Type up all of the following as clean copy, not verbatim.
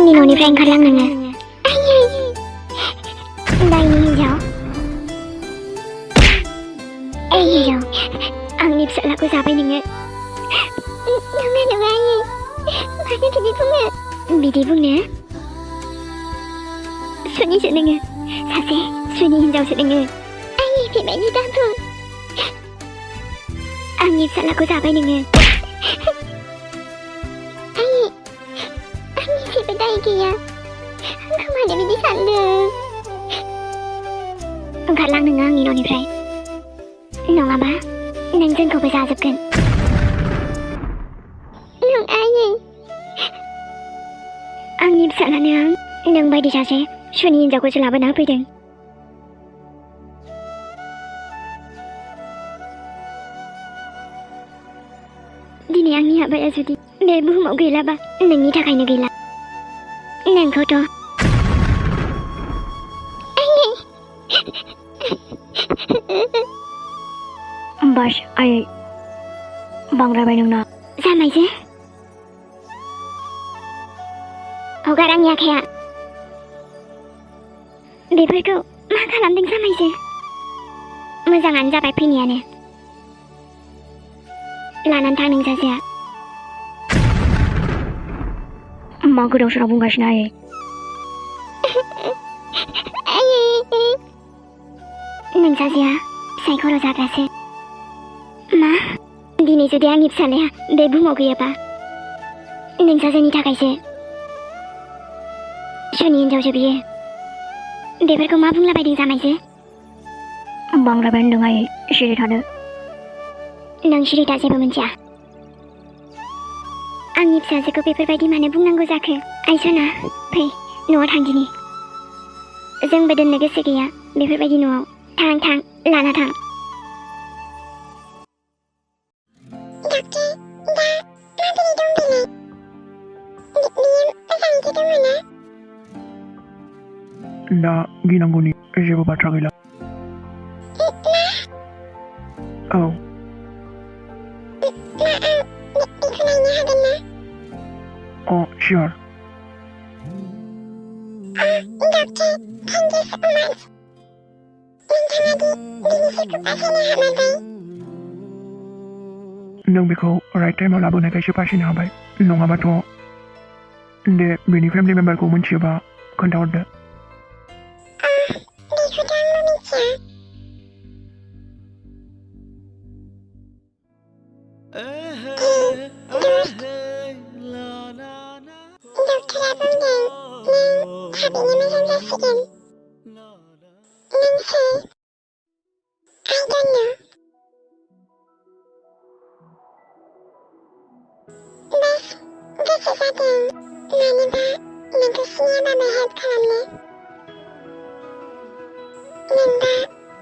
आंनि न'निफ्राय ओंखारलां नोङो। दायनि हिनजाव, हिनजाव, आंनि फिसालाखौ जाबाय नोङो। नङा नङा आयै, मानो बिदि बुङो? बिदि बुंनो? सुनिसो नोङो, सासे सुनि हिनजावसो नोङो। आयै बेबायदि दाबुं, आंनि फिसालाखौ जाबाय नोङो। आयै, आंनि जेबो दाय गैया, आंखौ मानो बिदि सानदों? ओंखारलां नोङो आंनि न'निफ्राय, नङाबा नों जोंखौबो जाजोबगोन। नङा आयै, आंनि फिसालानो आं नों बायदि सासे सुनि हिनजावखौसो लाबोना होफैदों। दिनै आंनि हाबाया जुदि बे बुहुमाव गैलाबा नोंनि थाखायनो गैला। नोंखौथ' बास आयै, बांद्रायबाय नोंना। जामायजो, हगार आंनि आखाया। बेफोरखौ मा खालामदों जामायजो? मोजाङानो जाबाय फैनायानो। लानानै थां नों सासेया। मा गोदाव सोराव बुंगासिनो आयै? नों सासेया फिसाइ खर' जाग्रासो। मा? दिनै जुदि आंनि फिसालाया बे बुहुमाव गैयाबा नों सासेनि थाखायसो। सुनि हिनजावसो बियो। बेफोरखौ मा बुंलाबायदों जामायजो? बांद्रायबाय होनदों आयै, सिरि थादो। नों सिरि था, जेबो मिथिया। आंनि फिसाजोखौ बेफोरबायदि मानो बुंनांगौ जाखो? आइसना, फै न'आव थांदिनि। जोंबो दोननो गोसो गैया बेफोरबायदि न'आव। थां थां, लाना थां। दा गिनांगौनि जेबो बाथ्रा गैला। औ। अ सियर। नों बेखौ राइट टाइमाव लाबोनायखायसो बासिनो हाबाय, नङाबाथ' दे बेनि फेमिलि मेम्बारखौ मिथियोबा खोन्थाहरदो। डक्टरा बुंदों नों थाबैनो मोजां जासिगोन। नोंसो I don't know. बास गोसो जादों, मानोबा नोंखौ सिनायाबाबो हेल्प खालामनो। नोंबा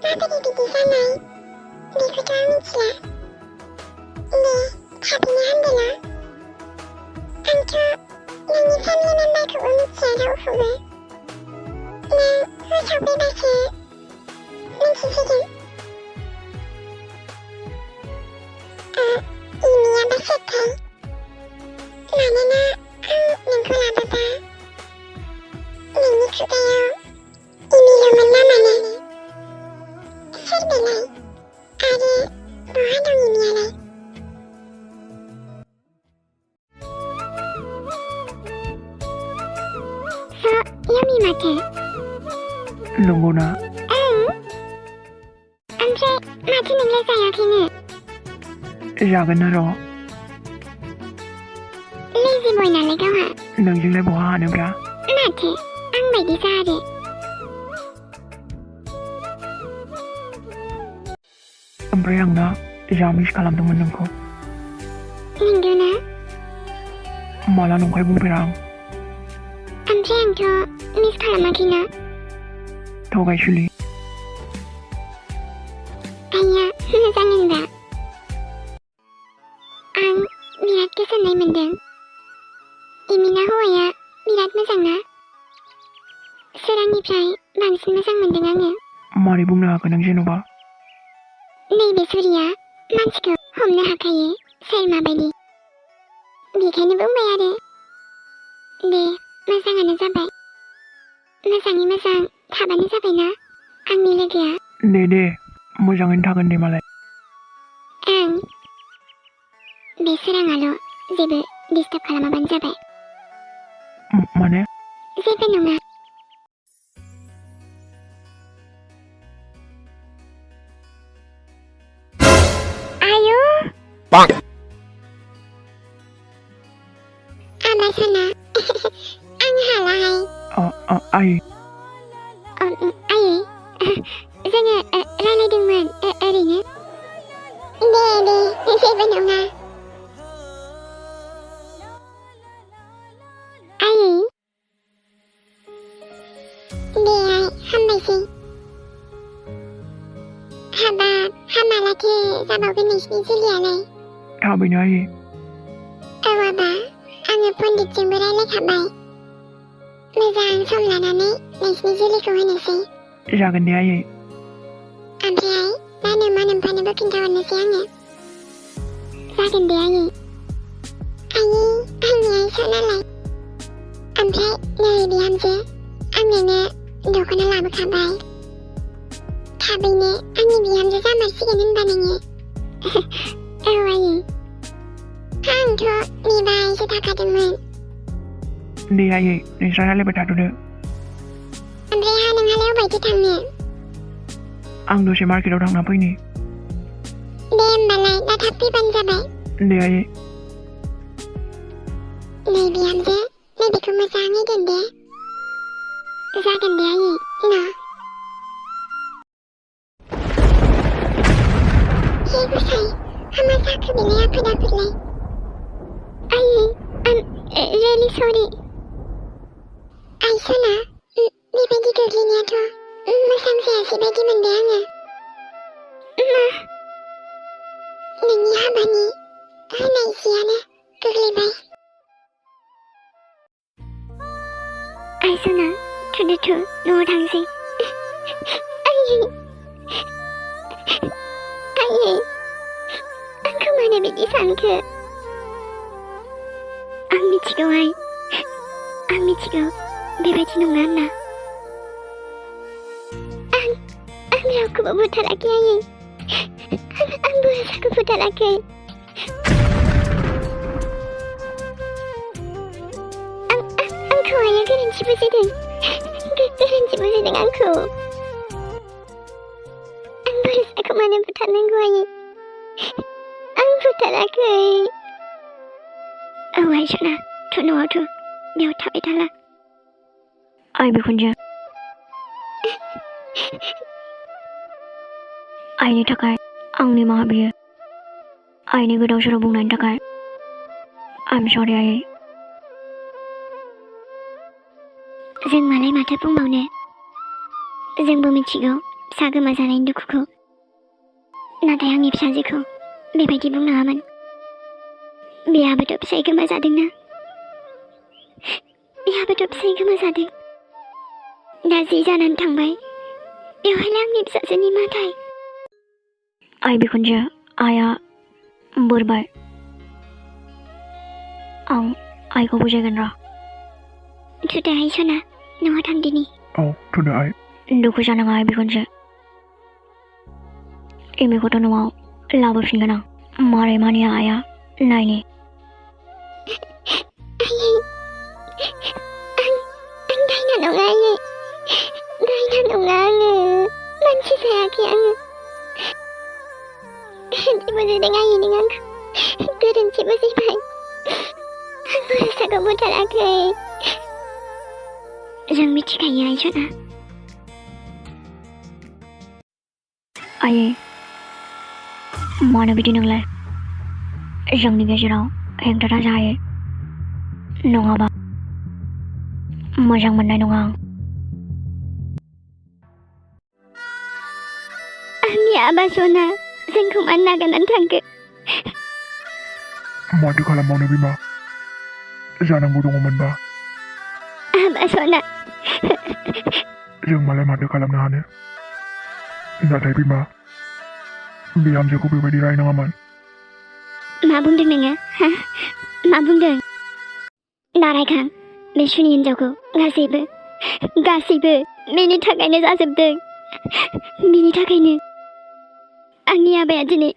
माबोरै बिदि जानाय बेखौथ' आं मिथिला। दे थाबैनो हामदोला। आंथ' नोंनि फेमिलि मेम्बारखौबो मिथिया रावखौबो। नों हस्टआव फैबासो मिथिसिगोन। इमियाबो सेथाय, मानोना आं नोंखौ लाबोबा नोंनि खुगायाव इमिल'मोन नामानो। सोर बेलाय? आरो बहा दं इमियालाय? यामि माथो। नंगौना? ओमफ्राय माथो नोंलाय जायाखैनो? जागोन र'। लेजि बय नालाय गावहा। नोंजोंलाय बहा हानोब्रा? माथो आं बायदिसो आरो। ओमफ्राय आंना जा मिस खालामदोंमोन नोंखौ। नंगौना? माला नंखाय बुंफेरा आं। ओमफ्राय आंथ' मिस खालामाखैना। थगायसुलि। आइया मोजां होनबा। आं बिराद गोजोननाय मोनदों। इमिना हौवाया बिराद मोजांना? सोरांनिफ्राय बांसिन मोजां मोनदों आङो। मारै बुंनो हागोन नों जेन'बा? नैबे सुरिया मानसिखौ हमनो हाखायो सोर माबायदि। बेखायनो बुंबाय आरो। दे मोजाङानो जाबाय मोजाङै मोजां थाबानो जाबायना आंनि लोगोआ दे मोजाङैनो थागोन दे मालाय ओं बे सोराङाल' जेबो डिस्टार्ब खालामाबानो जाबाय माने जेबो नङा आयु आमाय सना आं हालाहाय आइ आयै जोङो रायलायदोंमोन ओरैनो दे जेबो नङा आयै दे आइ हामबायसै हामालाथे जाबावगोन नोंसिनि जुलियालाय थाबैनो आइ औ आबा आङो पण्डितजोंबो रायलायखाबाय मोजां सम लानानै नोंसिनि जुलिखौ होनोसै जागोन दे आइ ओमफ्राय मानोमफानोबो खिन्थाहरनोसै आङो जागोन दे आयै आंनि आइसा नालाय ओमफ्राय नै बिहामजो आं नोंनो दख'ना लाबोखाबाय थाबैनो आंनि बिहामजो जामारसिगोन होनबा नोङो औ आयै आंथ' नेबायसो थाखादोंमोन दे आइ नोंस्रा रायलायबाय थाथ'दो ओमफ्राय नोंहालाय अबायथो थांनो आं दसे मार्केटाव थांना फैनि दे होमबालाय दा थाब फैबानो जाबाय दे आइ नै बिहामजो नैबेखौ मोजाङै दोन दे जागोन दे आयै न' हे गुसाइ मा जाखो बेलाय आफोद आफोदलाय आयै really sorry आइ सना बेबायदि गोग्लैनायाथ' मोजां जायासै बायदि मोनबाय आङो मा नोंनि हाबानि होनाय जियानो गोग्लैबाय आइ सना थुदो न'आव थांसै आयै आंखौ मानो बिदि सानखो आं मिथिगौ आइ आं मिथिगौ बेबायदि नङा होनना आं रावखौबो बुथाराखै आयै आंबो आसाखौ बुथाराखै आंखौ आइया गोरोन्थि बुजिदों आंखौ आं बोरसाखौ मानो बुथारनांगौ आयै आं बुथाराखै औ आइ सना न'आवथ' बेयाव थाबाय थाला आइ बिखुनजो आइनि थाखाय आं निमाहा बियो आइनि गोदाव सोराव बुंनायनि थाखाय आइम सरि आइ जों मालाय माथो बुंबावनो जोंबो मिथिगौ फिसा गोमाजानायनि दुखुखौ नाथाय आंनि फिसाजोखौ बेबायदि बुंनाङामोन बेहाबोथ' फिसाय गोमाजादोंना दा जि जानानै थांबाय बेवहायलाय आंनि फिसाजोनि मा दाय आइ बिखुनजो आइया बोरबाय आं आइखौ बुजायगोन र' थुदो आइ सना न'आव थांदिनि औ थुदो आइ दुखु जानाङा आइ बिखुनजो एमिखौथ' न'आव लाबोफिनगोन आं मारै मानिया आइया नायनि आं दायना नङा आयै दायना नङा आङो मानसि जायाखै आङो गोरोन्थि बुजिदों आयै नों आंखौ गोरोन्थि बुजिबाय आं बोरसाखौ बुथाराखै जों मिथिखायो आइ सना आयै मानो बिदि नोंलाय जोंनि गेजेराव हेंथा दा जायो नङाबा मोजां मोननाय नङा आंनि आबा सना जोंखौ मानो नागारनानै थांखो माथो खालामबावनो बिमा जानांगौ दङमोनबा आबा सना जों मालाय माथो खालामनो हानो नाथाय बिमा बिहामजोखौ बेबायदि रायनाङामोन मा बुंदों नोङो मा बुंदों दारायखां बे सुनि हिन्जावखौ गासैबो बेनि थाखायनो जाजोबदों। बिनि थाखायनो आंनि आबाया दिनै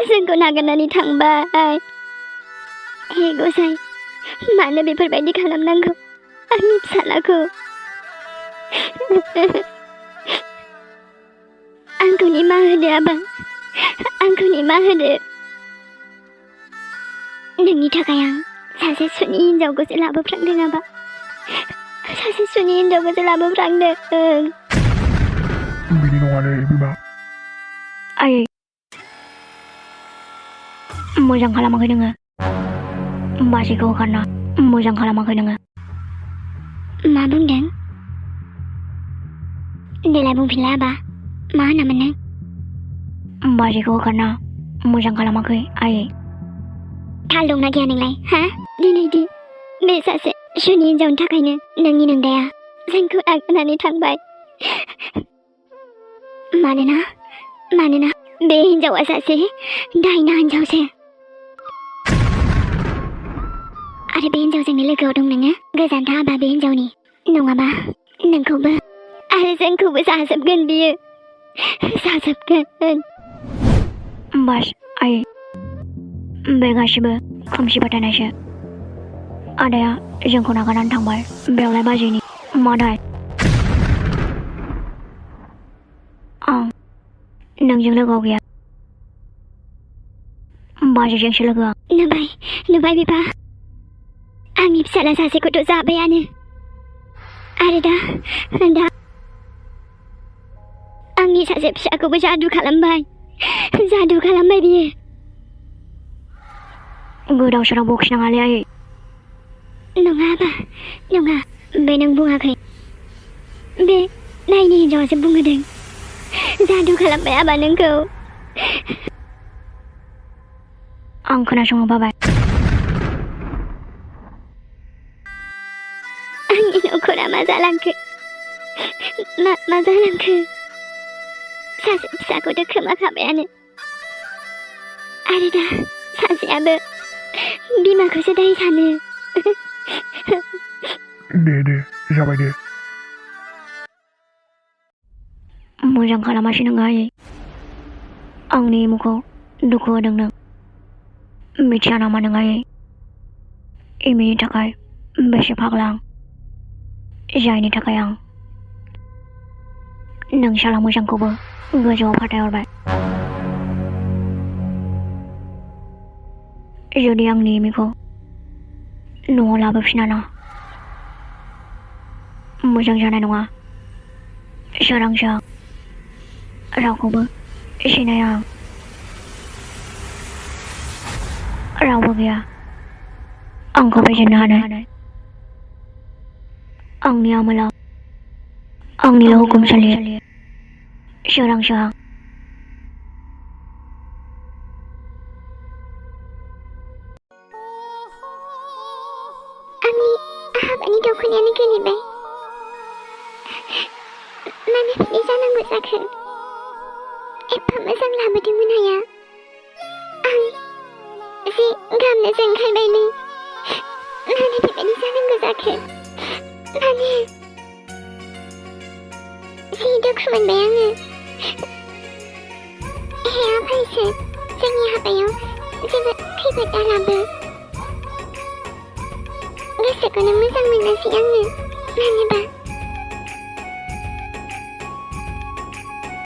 जोंखौ नागारनानै थांबाय। हे गसाइ, मानो बेफोरबायदि खालामनांगौ आंनि फिसालाखौ? आंखौ निमाहा होदो आबा, आंखौ निमाहा होदो। नोंनि थाखाय आं सासे सुनि हिन्जावखौसो लाबोफ्रांदों आबा, सासे सुनि हिन्जावखौसो लाबोफ्रांदों। बिदि नङालै बिमा। आयै, मोजां खालामाखै नोङो। बाजैखौ होखारना मोजां खालामाखै नोङो। मा बुंदों? देलाय बुंफिनलाय आबा, मा होनामोन नों? बाजैखौ होखारना मोजां खालामाखै आयै। थाल दंना गैया नोंलाय, हा? दिनै बे सासे सुनि हिन्जावनि थाखायनो नोंनि नोंदाया जोंखौ नागारनानै थांबाय। मानोना बे हिन्जावा सासे दायना हिन्जावसो। आरो बे हिन्जावजोंनो लोगोआव दं नोङो। गोजान था आबा बे हिन्जावनि, नङाबा नोंखौबो आरो जोंखौबो जाजोबगोन बियो, जाजोबगोन। बास आयै, बे गासिबो खोमसि फोथायनायसो। आदाया जोंखौ नागारनानै थांबाय, बेयावलाय बाजैनि मा दाय? आं नोंजों लोगोआव गैया, बाजैजोंसो लोगोआ। नुबाय बिफा, आंनि फिसाला सासेखौथ' जाबायानो, आरो दा आंनि सासे फिसाखौबो जादु खालामबाय बियो। गोदाव सोराव बखिनाङालै आयै। नङा आबा, नङा, बे नों बुङाखै, बे नायनि हिन्जावासो बुंहोदों। जादु खालामबाय आबा नोंखौ। आं खोनासंनो बाबाय। आंनि नखरा मा जालांखो? मा जालांखो? सासे फिसाखौथ' खोमाखाबायानो, आरो दा सासेयाबो बिमाखौसो दाय सानो। दे जाबाय दे। मोजां खालामासै नोङो आयै। आंनि एमुखौ दुखु होदों नों। मिथिया नामा नों आयै? एमिनि थाखाय बेसे फाग्ला आं, जायनि थाखाय आं नों शाला मोजांखौबो गोजौआव फाथायहरबाय। जुदि आंनि एमिखौ न'आव लाबोफिनाना मोजां जानाय नङा। सोरांसो रावखौबो सिनाया आं, रावबो गैया आंखौ फेजेननो हानाय। आंनि आमोलाव आंनिल' हुकुम सोलियो। सोरांसो आं। आंनि हाबानि दख'नायानो गोलैबाय। मानो बिदि जानांगौ जाखो? एफा मोजां लाबोदोंमोन आया, आं जि गाननोसो ओंखारबायलै। मानो बेबायदि जानांगौ जाखो? मानो? जि दुखु मोनबाय आङो। हे आफा इसोर, जोंनि हाबायाव जेबो खैफोद दालाबो। गोसोखौनो मोजां मोनासै आङो, मानोबा